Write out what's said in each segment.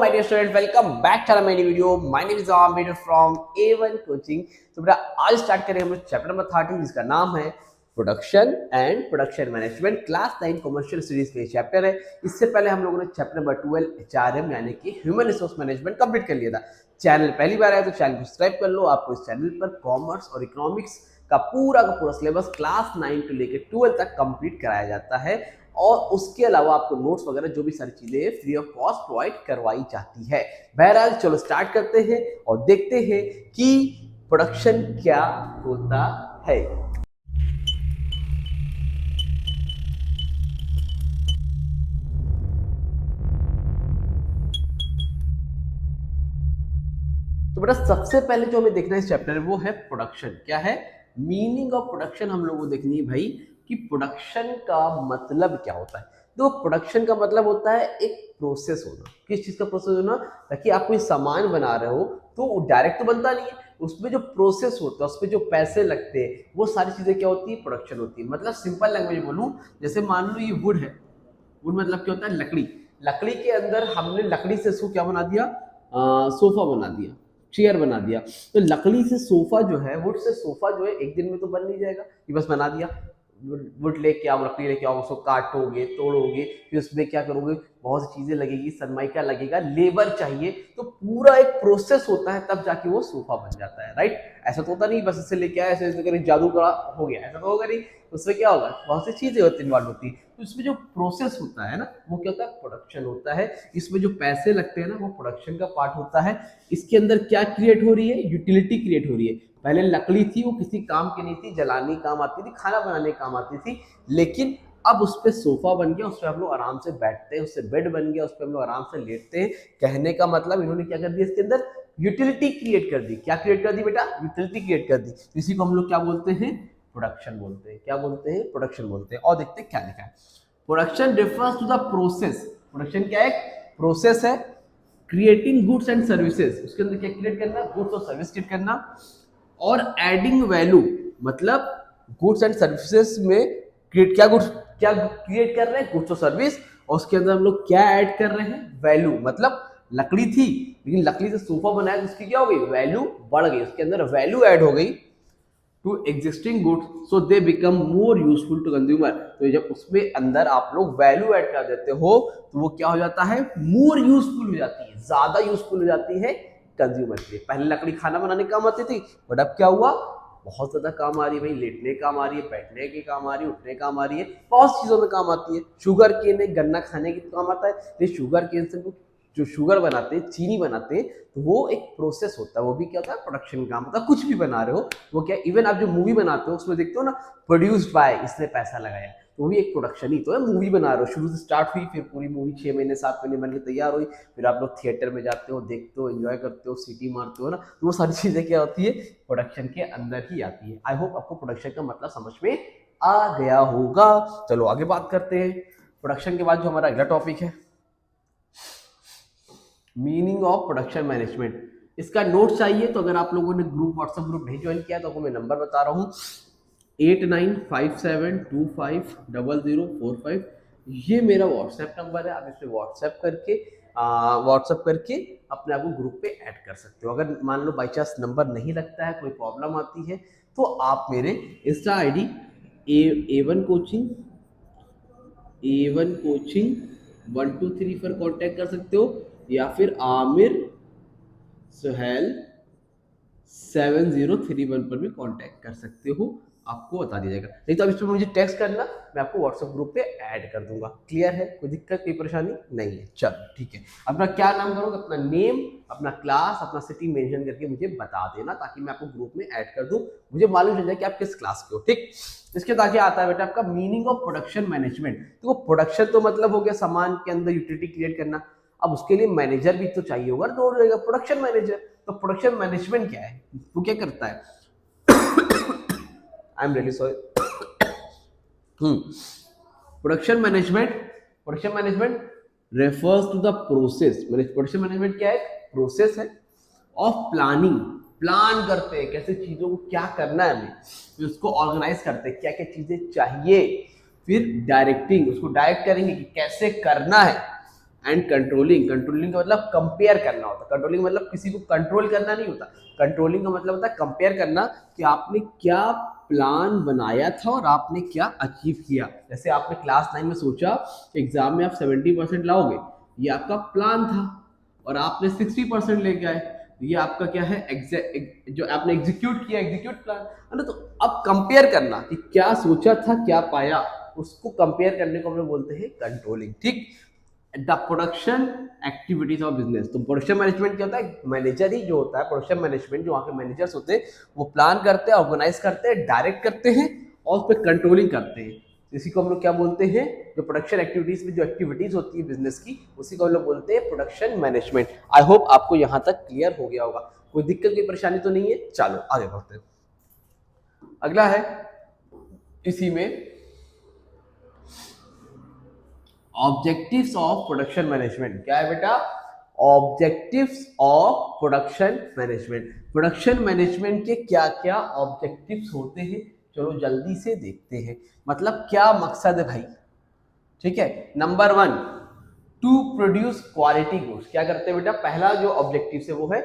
my dear student, welcome back to my new video. My name is Amir from A1 Coaching. तो बेटा आज start करेंगे हम chapter number 30 जिसका नाम है production and production management. Class 9 commercial studies का चैप्टर है। इससे पहले हम लोगों ने चैप्टर नंबर 12 HRM यानी कि ह्यूमन रिसोर्स मैनेजमेंट कंप्लीट कर लिया था। चैनल पहली बार आया तो चैनल को सब्सक्राइब कर लो। आपको इस चैनल पर कॉमर्स और इकोनॉमिक्स का पूरा सिलेबस क्लास 9 to लेकर 12 तक कंप्लीट कराया जाता है और उसके अलावा आपको नोट्स वगैरह जो भी सारी चीजें फ्री ऑफ कॉस्ट प्रोवाइड करवाई जाती है। बहरहाल चलो स्टार्ट करते हैं और देखते हैं कि प्रोडक्शन क्या होता है। तो बेटा सबसे पहले जो हमें देखना है इस चैप्टर में वो है प्रोडक्शन। क्या है मीनिंग ऑफ प्रोडक्शन, हम लोगों को देखनी है भाई कि प्रोडक्शन का मतलब क्या होता है। तो प्रोडक्शन का मतलब होता है एक प्रोसेस होना। किस चीज का प्रोसेस होना? ताकि आप कोई सामान बना रहे हो तो डायरेक्ट तो बनता नहीं है, उसमें जो प्रोसेस होता है उसमें जो पैसे लगते हैं वो सारी चीजें क्या होती है, प्रोडक्शन होती है। मतलब सिंपल लैंग्वेज बोलूं, जैसे मान लो ये वुड है। वुड मतलब क्या होता है? लकड़ी। लकड़ी के अंदर हमने लकड़ी से इसको क्या बना दिया, सोफा बना दिया, चेयर बना दिया। तो लकड़ी से सोफा जो है, वुड से सोफा जो है एक दिन में तो बन नहीं जाएगा कि बस बना दिया। वुड लेके आओ, लकड़ी लेके आओ, उसको काटोगे, तोड़ोगे, फिर उसमें क्या करोगे, बहुत सी चीजें लगेगी, सनमाइका लगेगा, लेबर चाहिए, तो पूरा एक प्रोसेस होता है तब जाके वो सोफा बन जाता है। राइट? ऐसा तो होता नहीं बस इससे लेके आया, ऐसे करें जादू करा हो गया, ऐसा तो होगा नहीं। उसमें क्या होगा, बहुत सी चीजें होती इन्वॉल्व होती है। तो इसमें जो प्रोसेस होता है ना वो क्या होता है, प्रोडक्शन होता है। इसमें जो पैसे लगते हैं ना वो प्रोडक्शन का पार्ट होता है। इसके अंदर क्या क्रिएट हो रही है, यूटिलिटी क्रिएट हो रही है। पहले लकड़ी थी, वो किसी काम की नहीं थी, जलाने काम आती थी, खाना बनाने काम आती थी, लेकिन अब उस पर सोफा बन गया, उस पर हम लोग आराम से बैठते हैं, उससे बेड बन गया, उस पर हम लोग आराम से लेटते हैं। कहने का मतलब इन्होंने क्या कर दिया, इसके अंदर यूटिलिटी क्रिएट कर दी। क्या क्रिएट कर दी बेटा? यूटिलिटी क्रिएट कर दी। इसी को हम लोग क्या बोलते हैं, प्रोडक्शन बोलते हैं। क्या बोलते हैं? प्रोडक्शन बोलते हैं। और देखते हैं क्या लिखा है। Production refers to the process. Production क्या है? प्रोसेस है। क्रिएटिंग गुड्स एंड सर्विसेज, उसके अंदर क्या क्रिएट करना, गुड्स और सर्विस क्रिएट करना। और एडिंग वैल्यू, मतलब गुड्स एंड सर्विसेज में क्रिएट क्या गुड्स क्या क्रिएट कर रहे हैं, गुड्स और सर्विस, और उसके अंदर हम लोग क्या ऐड कर रहे हैं, वैल्यू। मतलब लकड़ी थी लेकिन लकड़ी से सोफा बनाया तो उसकी क्या हो गई, वैल्यू बढ़ गई, उसके अंदर वैल्यू ऐड हो गई to existing goods, so they become more useful to consumer. तो जब उसमें अंदर आप लोग वैल्यू ऐड कर देते हो तो वो क्या हो जाता है, मोर यूजफुल हो जाती है, ज्यादा यूजफुल हो जाती है कंज्यूमर के लिए। पहले लकड़ी खाना बनाने काम आती थी, बट अब क्या हुआ, बहुत ज्यादा काम आ रही है भाई, लेटने काम आ रही है, बैठने के काम आ रही है, उठने काम आ रही है, बहुत चीजों में काम आती है। शुगर केन है, गन्ना खाने के काम आता है, लेकिन शुगर केन से जो शुगर बनाते हैं, चीनी बनाते हैं, तो वो एक प्रोसेस होता है, वो भी क्या होता है, प्रोडक्शन का। मतलब कुछ भी बना रहे हो वो क्या, इवन आप जो मूवी बनाते हो उसमें देखते हो ना, प्रोड्यूस्ड बाय, इसने पैसा लगाया, तो वो भी एक प्रोडक्शन ही तो है। मूवी बना रहे हो, शुरू से स्टार्ट हुई, फिर पूरी मूवी 6 महीने 7 महीने बन के तैयार हुई, फिर आप लोग थिएटर में जाते हो, देखते हो, एंजॉय करते हो, सीटी मारते हो ना, तो वो सारी चीजें क्या होती है, प्रोडक्शन के अंदर ही आती है। आई होप आपको प्रोडक्शन का मतलब समझ में आ गया होगा। चलो आगे बात करते हैं। प्रोडक्शन के बाद जो हमारा अगला टॉपिक है, मीनिंग ऑफ प्रोडक्शन मैनेजमेंट। इसका नोट चाहिए तो अगर आप लोगों ने ग्रुप, व्हाट्सएप ग्रुप नहीं ज्वाइन किया तो आपको मैं नंबर बता रहा हूँ 8957250045। ये मेरा व्हाट्सएप नंबर है। आप इस पर व्हाट्सएप करके अपने आप को ग्रुप पे ऐड कर सकते हो। अगर मान लो बाई चांस नंबर नहीं लगता है, कोई प्रॉब्लम आती है, तो आप मेरे इंस्टा आईडी A1 कोचिंग 123 पर कांटेक्ट कर सकते हो, या फिर आमिर सुहेल 7031 पर भी कांटेक्ट कर सकते हो, आपको बता दिया जाएगा। नहीं तो अब इस पर मुझे टेक्स्ट करना, मैं आपको व्हाट्सएप ग्रुप पे ऐड कर दूंगा। क्लियर है? कोई दिक्कत, कोई परेशानी नहीं है? चलो ठीक है। अपना क्या नाम करोगे, अपना नेम, अपना क्लास, अपना सिटी मेंशन करके मुझे बता देना, ताकि मैं आपको ग्रुप में ऐड कर दूं, मुझे मालूम चल जाए कि आप किस क्लास के हो। ठीक, इसके ताकि आता है बेटा आपका मीनिंग ऑफ प्रोडक्शन मैनेजमेंट। तो प्रोडक्शन तो मतलब हो गया सामान के अंदर यूटिलिटी क्रिएट करना। अब उसके लिए मैनेजर भी तो चाहिए होगा, तो रहेगा प्रोडक्शन मैनेजर। तो प्रोडक्शन मैनेजमेंट क्या है, वो क्या करता है? I am really sorry. Production management refers to the process. Production management क्या है, प्रोसेस है ऑफ प्लानिंग। प्लान करते हैं कैसे चीजों को क्या करना है हमें, फिर उसको ऑर्गेनाइज करते हैं क्या क्या चीजें चाहिए, फिर डायरेक्टिंग, उसको डायरेक्ट करेंगे कि कैसे करना है, एंड कंट्रोलिंग, कंट्रोलिंग का मतलब कंपेयर करना होता है, कंट्रोलिंग मतलब किसी को कंट्रोल करना नहीं होता, कंट्रोलिंग का मतलब होता है कंपेयर करना कि आपने क्या प्लान बनाया था और आपने क्या अचीव किया। जैसे आपने क्लास 9 में सोचा एग्जाम में आप 70% लाओगे, ये आपका प्लान था, और आपने 60% लेके आए, ये आपका क्या है जो आपने एग्जीक्यूट किया, एग्जीक्यूट प्लान है ना। तो अब कंपेयर करना कि क्या सोचा था क्या पाया, उसको कंपेयर करने को हम लोग बोलते हैं कंट्रोलिंग। ठीक, the production activities of business. तो प्रोडक्शन मैनेजमेंट क्या होता है, मैनेजर ही जो होता है, प्रोडक्शन मैनेजमेंट जो वहाँ के मैनेजर्स होते हैं वो प्लान करते हैं, ऑर्गेनाइज करते हैं, डायरेक्ट करते हैं और उस पर कंट्रोलिंग करते हैं। इसी को हम लोग क्या बोलते हैं, जो प्रोडक्शन एक्टिविटीज में जो एक्टिविटीज होती है बिजनेस की, उसी को हम लोग बोलते हैं प्रोडक्शन मैनेजमेंट। आई होप आपको यहाँ तक क्लियर हो गया होगा, कोई दिक्कत की परेशानी तो नहीं है। चलो आगे बढ़ते हैं। अगला है इसी में ऑब्जेक्टिव्स ऑफ प्रोडक्शन मैनेजमेंट। क्या है बेटा, objectives of production management. Production management के क्या क्या ऑब्जेक्टिव्स होते हैं, चलो जल्दी से देखते हैं। मतलब क्या मकसद है भाई, ठीक है। Number 1, to produce quality goods. क्या करते हैं बेटा, पहला जो ऑब्जेक्टिव है वो है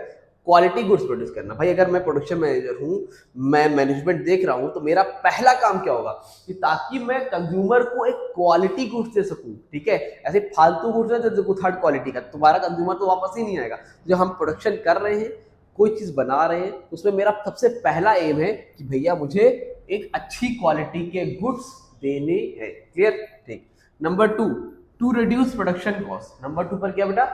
क्वालिटी गुड्स प्रोड्यूस करना। भाई अगर मैं प्रोडक्शन मैनेजर हूँ, मैं मैनेजमेंट देख रहा हूँ, तो मेरा पहला काम क्या होगा कि ताकि मैं कंज्यूमर को एक क्वालिटी गुड्स दे सकूँ। ठीक है, ऐसे फालतू गुड्स है तो थर्ड क्वालिटी का, तुम्हारा कंज्यूमर तो वापस ही नहीं आएगा। जो हम प्रोडक्शन कर रहे हैं, कोई चीज बना रहे हैं, उसमें मेरा सबसे पहला एम है कि भैया मुझे एक अच्छी क्वालिटी के गुड्स देने हैं। क्लियर, ठीक। Number 2, to reduce production cost. Number 2 पर क्या बेटा,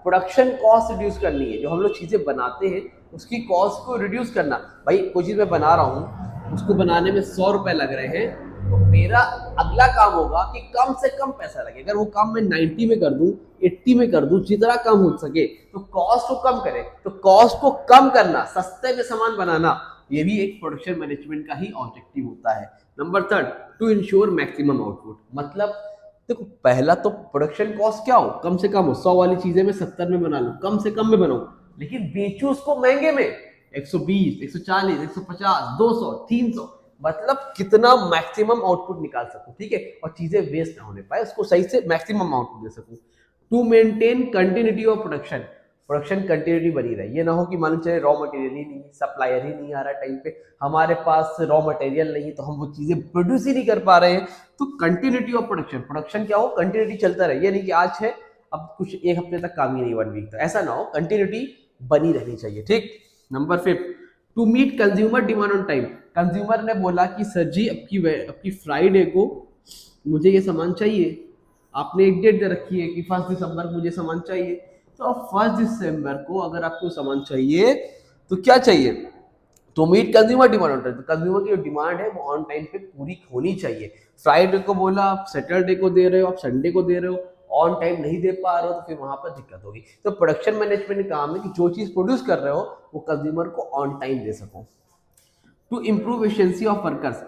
प्रोडक्शन कॉस्ट रिड्यूस करनी है। जो हम लोग चीजें बनाते हैं उसकी कॉस्ट को रिड्यूस करना। भाई कोई चीज मैं बना रहा हूँ, उसको बनाने में 100 रुपए लग रहे हैं, तो मेरा अगला काम होगा कि कम से कम पैसा लगे। अगर वो काम मैं 90 में कर दूं, 80 में कर दूं, जितना कम हो सके, तो कॉस्ट को कम करें। तो कॉस्ट को कम करना, सस्ते में सामान बनाना, ये भी एक प्रोडक्शन मैनेजमेंट का ही ऑब्जेक्टिव होता है। Number 3, to ensure maximum output. मतलब देखो पहला तो प्रोडक्शन कॉस्ट क्या हो, कम से कम हो। 100 वाली चीजें मैं 70 में बना लूं, कम से कम में बनाऊं, लेकिन बेचू उसको महंगे में, 120, 140, 150, 200, 300, मतलब कितना मैक्सिमम आउटपुट निकाल सकूं। ठीक है, और चीजें वेस्ट ना होने पाए, उसको सही से मैक्सिमम आउटपुट दे सकूं। To maintain continuity of production. Production continuity बनी रहे, ये ना हो कि मालूम चले रॉ मटेरियल ही नहीं, सप्लायर ही नहीं आ रहा टाइम पे, हमारे पास रॉ मटेरियल नहीं तो हम वो चीजें प्रोड्यूस ही नहीं कर पा रहे हैं। तो कंटिन्यूटी ऑफ प्रोडक्शन, प्रोडक्शन क्या हो, कंटिन्यूटी चलता रहे, ये नहीं कि आज है अब कुछ एक हफ्ते तक काम ही नहीं, 1 वीक तक, ऐसा ना हो, कंटिन्यूटी बनी रहनी चाहिए। ठीक। Number 5, to meet consumer demand on time. Consumer ने बोला कि सर जी आपकी फ्राइडे को मुझे ये सामान चाहिए, आपने एक डेट दे रखी है कि 1 दिसंबर को मुझे सामान चाहिए, तो अब 1 दिसंबर को अगर आपको सामान चाहिए तो क्या चाहिए, तो meet consumer demand on time. तो कंज्यूमर की जो डिमांड है वो ऑन टाइम पे पूरी होनी चाहिए। फ्राइडे को बोला, आप सैटरडे को दे रहे हो, आप संडे को दे रहे हो, ऑन टाइम नहीं दे पा रहे हो, तो फिर वहां पर दिक्कत होगी। तो प्रोडक्शन मैनेजमेंट का काम है कि जो चीज प्रोड्यूस कर रहे हो वो कंज्यूमर को ऑन टाइम दे सको। To improve efficiency of workers.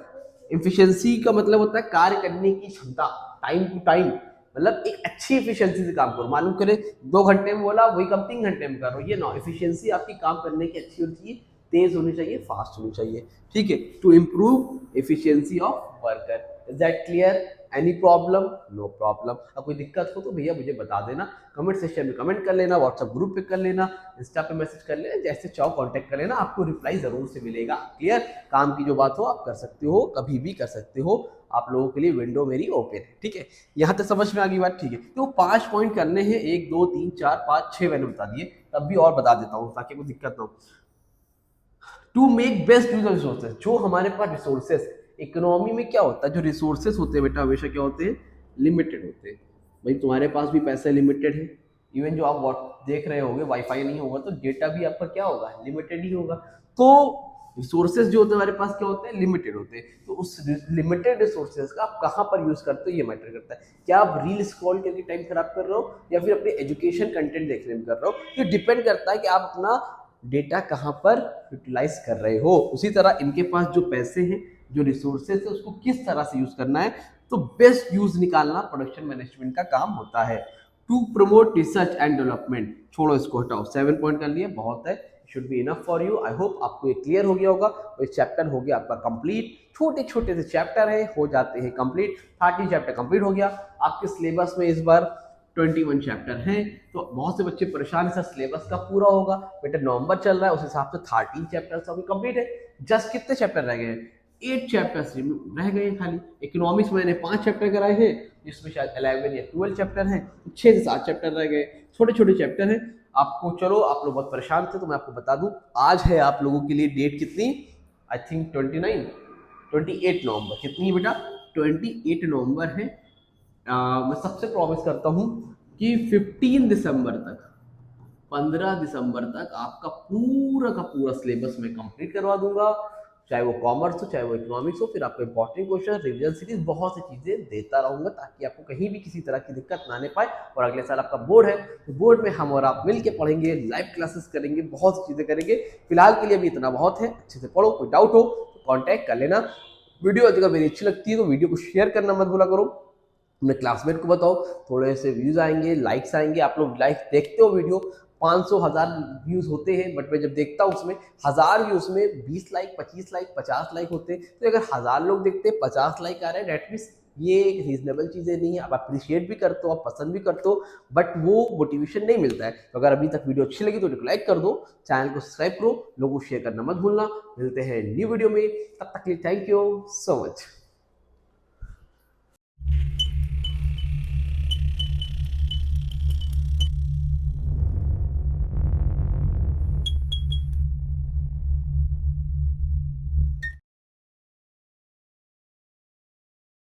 Efficiency का मतलब होता है कार्य करने की क्षमता, टाइम टू टाइम, मतलब एक अच्छी एफिशिएंसी से काम करो। मालूम करे 2 घंटे में बोला वही काम 3 घंटे में करो, ये ना। एफिशिएंसी आपकी काम करने की अच्छी होनी चाहिए, तेज होनी चाहिए, फास्ट होनी चाहिए। ठीक है, to improve efficiency of worker. Is that clear? Any problem? No problem. अब कोई दिक्कत हो तो भैया मुझे बता देना, कमेंट सेक्शन में कमेंट कर लेना, व्हाट्सएप ग्रुप पे कर लेना, इंस्टा पे मैसेज कर लेना, जैसे चाहो कांटेक्ट कर लेना, आपको रिप्लाई जरूर से मिलेगा। क्लियर? काम की जो बात हो आप कर सकते हो, कभी भी कर सकते हो, आप लोगों के लिए विंडो मेरी ओपन है। ठीक है, यहाँ तक समझ में आ गई बात? ठीक है, तो 5 पॉइंट करने हैं, 1 2 3 4 5 6 मैंने बता दिए, तब भी और बता देता हूँ ताकि कोई दिक्कत ना हो। To make best use of resources. जो हमारे पास रिसोर्सेज, इकोनॉमी में क्या होता है, जो रिसोर्सेज होते हैं बेटा हमेशा क्या होते हैं, लिमिटेड होते हैं। भाई तुम्हारे पास भी पैसे लिमिटेड है, इवन जो आप देख रहे होगे वाईफाई नहीं होगा तो डेटा भी आपका क्या होगा, लिमिटेड ही होगा। तो रिसोर्सेज जो होते हैं हमारे पास क्या होते हैं, लिमिटेड होते हैं। तो उस लिमिटेड रिसोर्सेज का आप कहाँ पर यूज करते हो ये मैटर करता है। क्या आप रील स्क्रॉल करके टाइम खराब कर रहे हो या फिर अपने एजुकेशन कंटेंट देखने में कर रहे हो, ये डिपेंड करता है कि आप अपना डेटा कहाँ पर यूटिलाइज कर रहे हो। उसी तरह इनके पास जो पैसे हैं, जो रिसोर्सेज है, उसको किस तरह से यूज करना है, तो बेस्ट यूज निकालना प्रोडक्शन मैनेजमेंट का काम होता है। To promote research and development. छोड़ो इसको, हटाओ, 7 पॉइंट कर लिए, बहुत है, should be enough for you. I hope आपको ये क्लियर हो गया होगा। तो चैप्टर हो गया आपका कंप्लीट। छोटे छोटे से चैप्टर है, हो जाते हैं कंप्लीट। 30 चैप्टर कंप्लीट हो गया। आपके सिलेबस में इस बार 21 चैप्टर हैं। तो बहुत से बच्चे परेशान है, सर सिलेबस का पूरा होगा। बेटा नवंबर चल रहा है, उस हिसाब से 13 चैप्टर्स अभी कंप्लीट है। जस्ट कितने चैप्टर रह गए हैं? 8 चैप्टर्स रह गए हैं खाली। इकोनॉमिक्स में मैंने 5 चैप्टर कराए हैं, जिसमें शायद 11 या 12 चैप्टर हैं, 6 से 7 चैप्टर रह गए। छोटे छोटे चैप्टर हैं। आपको चलो, आप लोग बहुत परेशान थे तो मैं आपको बता दूं, आज है आप लोगों के लिए डेट कितनी, आई थिंक 28 नवंबर। कितनी है बेटा? 28 नवंबर है। मैं सबसे प्रॉमिस करता हूँ कि 15 दिसंबर तक, 15 दिसंबर तक आपका पूरा का पूरा सिलेबस मैं कंप्लीट करवा दूंगा, चाहे वो कॉमर्स हो चाहे वो इकोनॉमिक्स हो। फिर आपको इंपॉर्टेंट क्वेश्चन, रिविजन सीरीज, बहुत सी चीजें देता रहूंगा ताकि आपको कहीं भी किसी तरह की दिक्कत ना आने पाए। और अगले साल आपका बोर्ड है, तो बोर्ड में हम और आप मिलकर पढ़ेंगे, लाइव क्लासेस करेंगे, बहुत सी चीजें करेंगे। फिलहाल के लिए अभी इतना बहुत है। अच्छे से पढ़ो, कोई डाउट हो तो कॉन्टैक्ट कर लेना। वीडियो अगर मेरी अच्छी लगती है तो वीडियो को शेयर करना मत भूला करो, अपने क्लासमेट को बताओ। थोड़े से व्यूज आएंगे, लाइक्स आएंगे। आप लोग लाइक देखते हो वीडियो, 500 1000 व्यूज होते हैं, बट मैं जब देखता हूँ उसमें 1000 व्यूज में 20 लाइक, 25 लाइक, 50 लाइक होते हैं। तो अगर 1000 लोग देखते हैं, 50 लाइक आ रहे हैं, डेट मीन्स ये एक रीजनेबल चीज़ें नहीं है। आप अप्रिशिएट भी करते हो, आप पसंद भी करते हो, बट वो मोटिवेशन नहीं मिलता है। तो अगर अभी तक वीडियो अच्छी लगी तो लाइक कर दो, चैनल को सब्सक्राइब करो, लोगों को शेयर करना मत भूलना। मिलते हैं न्यू वीडियो में, तब तक के लिए थैंक यू सो मच।